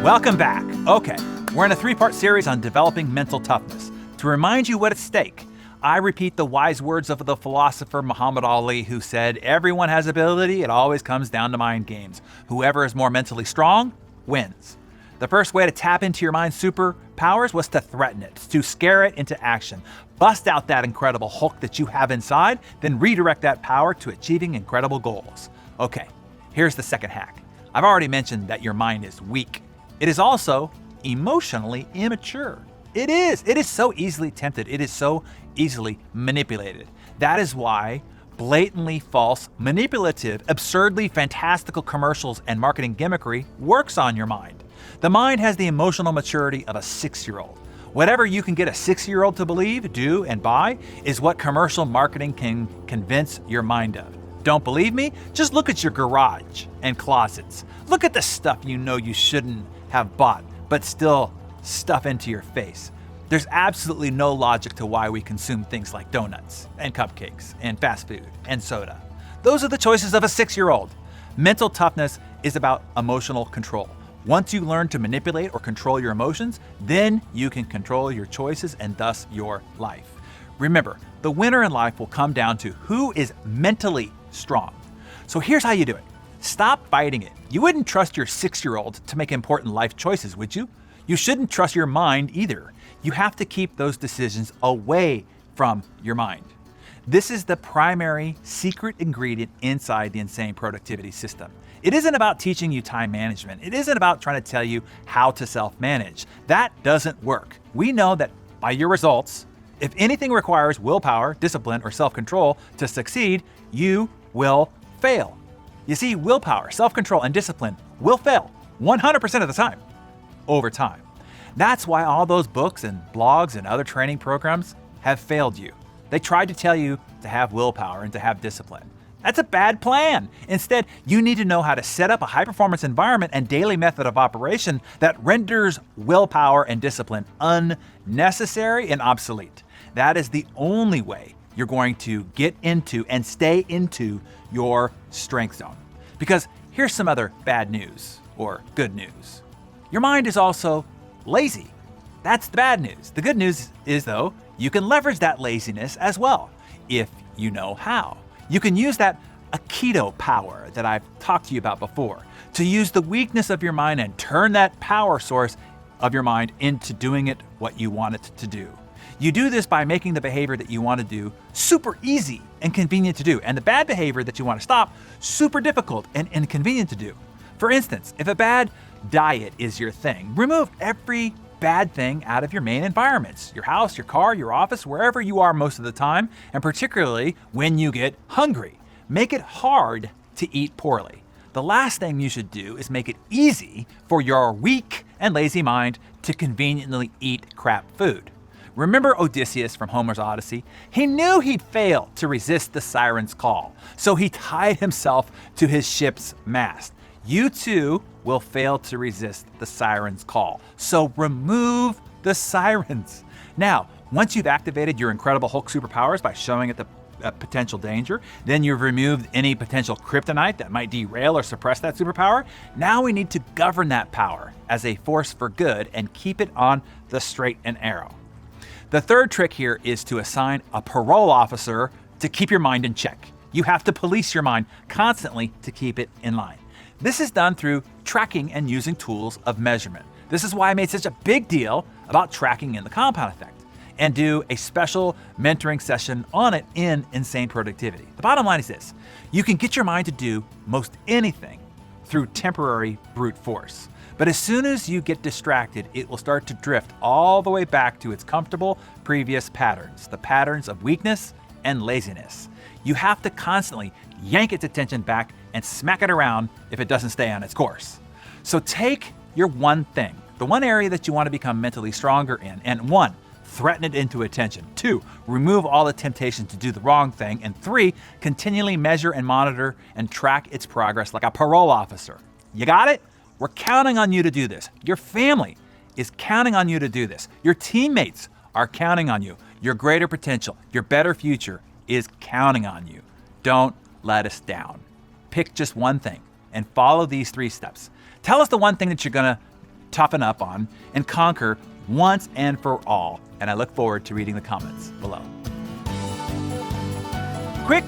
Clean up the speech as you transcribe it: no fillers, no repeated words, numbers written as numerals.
Welcome back. Okay, we're in a 3-part series on developing mental toughness. To remind you what's at stake, I repeat the wise words of the philosopher Muhammad Ali, who said, "Everyone has ability, it always comes down to mind games. Whoever is more mentally strong wins." The first way to tap into your mind's superpowers was to threaten it, to scare it into action. Bust out that incredible Hulk that you have inside, then redirect that power to achieving incredible goals. Okay, here's the second hack. I've already mentioned that your mind is weak. It is also emotionally immature. It is so easily tempted. It is so easily manipulated. That is why blatantly false, manipulative, absurdly fantastical commercials and marketing gimmickry works on your mind. The mind has the emotional maturity of a 6-year-old. Whatever you can get a 6-year-old to believe, do, and buy is what commercial marketing can convince your mind of. Don't believe me? Just look at your garage and closets. Look at the stuff you know you shouldn't have bought, but still stuff into your face. There's absolutely no logic to why we consume things like donuts and cupcakes and fast food and soda. Those are the choices of a 6-year-old. Mental toughness is about emotional control. Once you learn to manipulate or control your emotions, then you can control your choices and thus your life. Remember, the winner in life will come down to who is mentally strong. So here's how you do it. Stop fighting it. You wouldn't trust your 6-year-old to make important life choices, would you? You shouldn't trust your mind either. You have to keep those decisions away from your mind. This is the primary secret ingredient inside the insane productivity system. It isn't about teaching you time management. It isn't about trying to tell you how to self-manage. That doesn't work. We know that by your results, if anything requires willpower, discipline, or self-control to succeed, you will fail. You see, willpower, self-control, and discipline will fail 100% of the time, over time. That's why all those books and blogs and other training programs have failed you. They tried to tell you to have willpower and to have discipline. That's a bad plan. Instead, you need to know how to set up a high-performance environment and daily method of operation that renders willpower and discipline unnecessary and obsolete. That is the only way you're going to get into and stay into your strength zone. Because here's some other bad news or good news. Your mind is also lazy. That's the bad news. The good news is, though, you can leverage that laziness as well if you know how. You can use that Aikido power that I've talked to you about before to use the weakness of your mind and turn that power source of your mind into doing it what you want it to do. You do this by making the behavior that you want to do super easy and convenient to do, and the bad behavior that you want to stop super difficult and inconvenient to do. For instance, if a bad diet is your thing, remove every bad thing out of your main environments, your house, your car, your office, wherever you are most of the time, and particularly when you get hungry. Make it hard to eat poorly. The last thing you should do is make it easy for your weak and lazy mind to conveniently eat crap food. Remember Odysseus from Homer's Odyssey? He knew he'd fail to resist the siren's call, so he tied himself to his ship's mast. You too will fail to resist the siren's call, so remove the sirens. Now, once you've activated your incredible Hulk superpowers by showing it the potential danger, then you've removed any potential kryptonite that might derail or suppress that superpower. Now we need to govern that power as a force for good and keep it on the straight and narrow. The third trick here is to assign a parole officer to keep your mind in check. You have to police your mind constantly to keep it in line. This is done through tracking and using tools of measurement. This is why I made such a big deal about tracking in the compound effect and do a special mentoring session on it in Insane Productivity. The bottom line is this: you can get your mind to do most anything through temporary brute force. But as soon as you get distracted, it will start to drift all the way back to its comfortable previous patterns, the patterns of weakness and laziness. You have to constantly yank its attention back and smack it around if it doesn't stay on its course. So take your one thing, the one area that you want to become mentally stronger in, and 1, threaten it into attention. 2, remove all the temptation to do the wrong thing. And 3, continually measure and monitor and track its progress like a parole officer. You got it? We're counting on you to do this. Your family is counting on you to do this. Your teammates are counting on you. Your greater potential, your better future is counting on you. Don't let us down. Pick just one thing and follow these 3 steps. Tell us the one thing that you're gonna toughen up on and conquer once and for all. And I look forward to reading the comments below. Quick